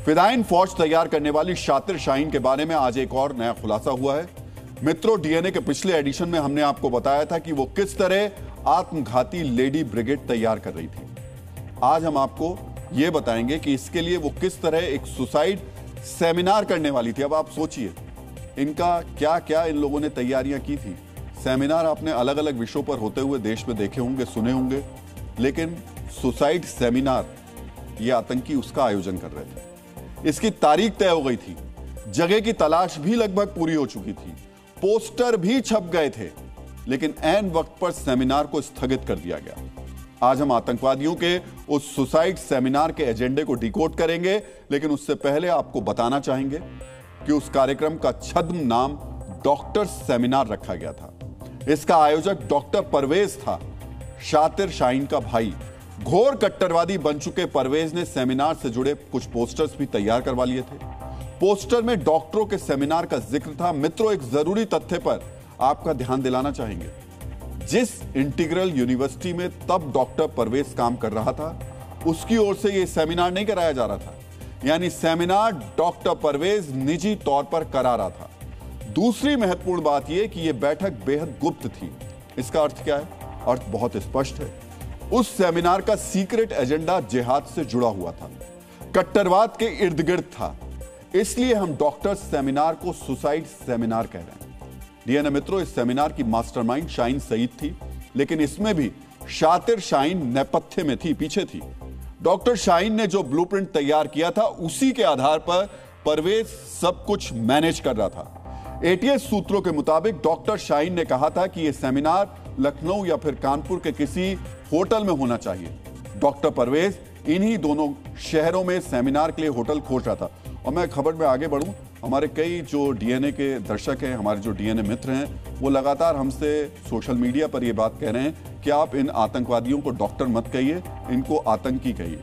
फिदायीन फौज तैयार करने वाली शातिर शाहीन के बारे में आज एक और नया खुलासा हुआ है। मित्रों, डीएनए के पिछले एडिशन में हमने आपको बताया था कि वो किस तरह आत्मघाती लेडी ब्रिगेड तैयार कर रही थी। आज हम आपको यह बताएंगे कि इसके लिए वो किस तरह एक सुसाइड सेमिनार करने वाली थी। अब आप सोचिए इनका क्या क्या इन लोगों ने तैयारियां की थी। सेमिनार आपने अलग अलग विषयों पर होते हुए देश में देखे होंगे, सुने होंगे, लेकिन सुसाइड सेमिनार ये आतंकी उसका आयोजन कर रहे थे। इसकी तारीख तय हो गई थी, जगह की तलाश भी लगभग पूरी हो चुकी थी, पोस्टर भी छप गए थे, लेकिन ऐन वक्त पर सेमिनार को स्थगित कर दिया गया। आज हम आतंकवादियों के उस सुसाइड सेमिनार के एजेंडे को डिकोड करेंगे, लेकिन उससे पहले आपको बताना चाहेंगे कि उस कार्यक्रम का छद्म नाम डॉक्टर सेमिनार रखा गया था। इसका आयोजक डॉक्टर परवेज था, शातिर शाहीन का भाई। घोर कट्टरवादी बन चुके परवेज ने सेमिनार से जुड़े कुछ पोस्टर्स भी तैयार करवा लिए थे। पोस्टर में डॉक्टरों के सेमिनार का जिक्र था। मित्रों, एक जरूरी तथ्य पर आपका ध्यान दिलाना चाहेंगे। जिस इंटीग्रल यूनिवर्सिटी में तब डॉक्टर परवेज काम कर रहा था, उसकी ओर से यह सेमिनार नहीं कराया जा रहा था, यानी सेमिनार डॉक्टर परवेज निजी तौर पर करा रहा था। दूसरी महत्वपूर्ण बात यह कि यह बैठक बेहद गुप्त थी। इसका अर्थ क्या है? अर्थ बहुत स्पष्ट है। उस सेमिनार का सीक्रेट एजेंडा जिहाद से जुड़ा हुआ था, कट्टरवाद के इर्द गिर्द था। इसलिए हम डॉक्टर सेमिनार को सुसाइड सेमिनार कह रहे हैं। डीएनए मित्रों, इस सेमिनार की मास्टरमाइंड शाहीन सईद थी, लेकिन इसमें भी शातिर शाहीन नेपथ्य में थी, पीछे थी। डॉक्टर शाहीन ने जो ब्लूप्रिंट तैयार किया था, उसी के आधार पर परवेज सब कुछ मैनेज कर रहा था। एटीएस सूत्रों के मुताबिक डॉक्टर शाहीन ने कहा था कि यह सेमिनार लखनऊ या फिर कानपुर के किसी होटल में होना चाहिए। डॉक्टर परवेज इन्हीं दोनों शहरों में सेमिनार के लिए होटल खोज रहा था। और मैं खबर में आगे बढ़ूं, हमारे कई जो डीएनए के दर्शक हैं, हमारे जो डीएनए मित्र हैं, वो लगातार हमसे सोशल मीडिया पर यह बात कह रहे हैं कि आप इन आतंकवादियों को डॉक्टर मत कहिए, इनको आतंकी कहिए।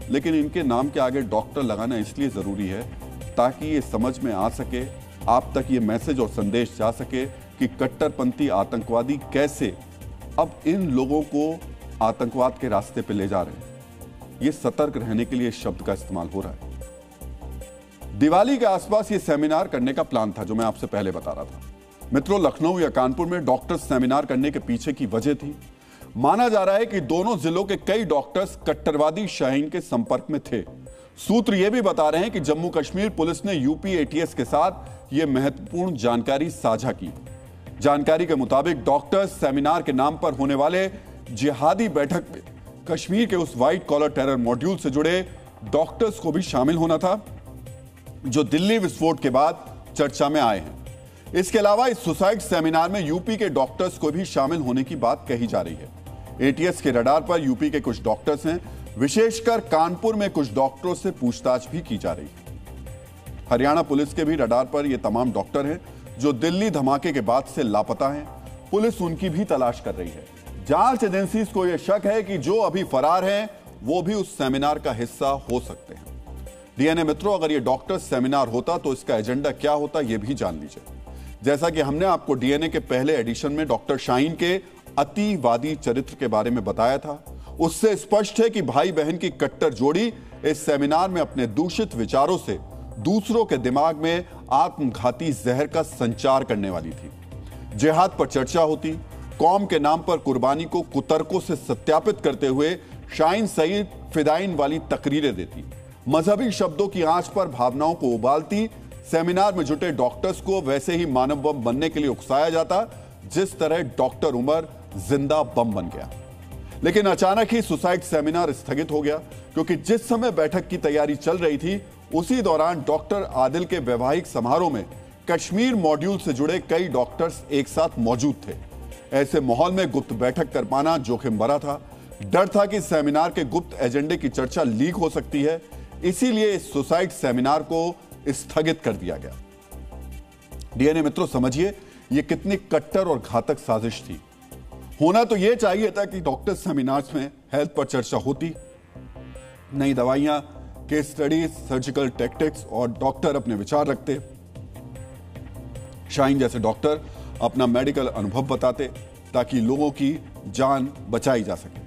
लेकिन इनके नाम के आगे डॉक्टर लगाना इसलिए जरूरी है ताकि ये समझ में आ सके, आप तक ये मैसेज और संदेश जा सके कि कट्टरपंथी आतंकवादी कैसे अब इन लोगों को आतंकवाद के रास्ते पे ले जा रहे हैं। ये सतर्क रहने के लिए इस शब्द का इस्तेमाल हो रहा है। दिवाली के आसपास ये सेमिनार करने का प्लान था, जो मैं आपसे पहले बता रहा था। मित्रों, लखनऊ या कानपुर में डॉक्टर्स सेमिनार करने के पीछे की वजह थी, माना जा रहा है कि दोनों जिलों के कई डॉक्टर्स कट्टरवादी शाहीन के संपर्क में थे। सूत्र यह भी बता रहे हैं कि जम्मू कश्मीर पुलिस ने यूपी एटीएस के साथ यह महत्वपूर्ण जानकारी साझा की। जानकारी के मुताबिक डॉक्टर्स सेमिनार के नाम पर होने वाले जिहादी बैठक में कश्मीर के उस व्हाइट कॉलर टेरर मॉड्यूल से जुड़े डॉक्टर्स को भी शामिल होना था, जो दिल्ली विस्फोट के बाद चर्चा में आए हैं। इसके अलावा इस सुसाइड सेमिनार में यूपी के डॉक्टर्स को भी शामिल होने की बात कही जा रही है। एटीएस के रडार पर यूपी के कुछ डॉक्टर्स हैं, विशेषकर कानपुर में कुछ डॉक्टरों से पूछताछ भी की जा रही है। हरियाणा पुलिस के भी रडार पर ये तमाम डॉक्टर हैं जो दिल्ली धमाके के बाद से लापता हैं। पुलिस उनकी भी तलाश कर रही है। जांच एजेंसीज को यह शक है कि जो अभी फरार हैं वो भी उस सेमिनार का हिस्सा हो सकते हैं। डीएनए मित्रों, अगर ये डॉक्टर सेमिनार होता तो इसका एजेंडा क्या होता ये भी जान लीजिए। जैसा कि हमने आपको डीएनए के पहले एडिशन में डॉक्टर शाहीन के अतिवादी चरित्र के बारे में बताया था, उससे स्पष्ट है कि भाई बहन की कट्टर जोड़ी इस सेमिनार में अपने दूषित विचारों से दूसरों के दिमाग में आत्मघाती जहर का संचार करने वाली थी। जिहाद पर चर्चा होती, कौम के नाम पर कुर्बानी को कुतर्कों से सत्यापित करते हुए शाहीन सईद फिदायीन वाली तकरीरें देती, मजहबी शब्दों की आंच पर भावनाओं को उबालती। सेमिनार में जुटे डॉक्टर्स को वैसे ही मानव बम बनने के लिए उकसाया जाता जिस तरह डॉक्टर उमर जिंदा बम बन गया। लेकिन अचानक ही सुसाइड सेमिनार स्थगित हो गया, क्योंकि जिस समय बैठक की तैयारी चल रही थी उसी दौरान डॉक्टर आदिल के वैवाहिक समारोह में कश्मीर मॉड्यूल से जुड़े कई डॉक्टर्स एक साथ मौजूद थे। ऐसे माहौल में गुप्त बैठक कर पाना जोखिम भरा था। डर था कि सेमिनार के गुप्त एजेंडे की चर्चा लीक हो सकती है, इसीलिए इस सुसाइड सेमिनार को स्थगित कर दिया गया। डीएनए मित्रों, समझिए यह कितनी कट्टर और घातक साजिश थी। होना तो यह चाहिए था कि डॉक्टर सेमिनार्स में हेल्थ पर चर्चा होती, नई दवाइयां, केस स्टडीज, सर्जिकल टैक्टिक्स, और डॉक्टर अपने विचार रखते। शाहीन जैसे डॉक्टर अपना मेडिकल अनुभव बताते ताकि लोगों की जान बचाई जा सके।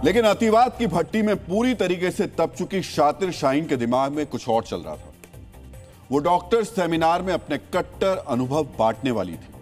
लेकिन अतिवाद की भट्टी में पूरी तरीके से तप चुकी शातिर शाहीन के दिमाग में कुछ और चल रहा था। वो डॉक्टर सेमिनार में अपने कट्टर अनुभव बांटने वाली थी।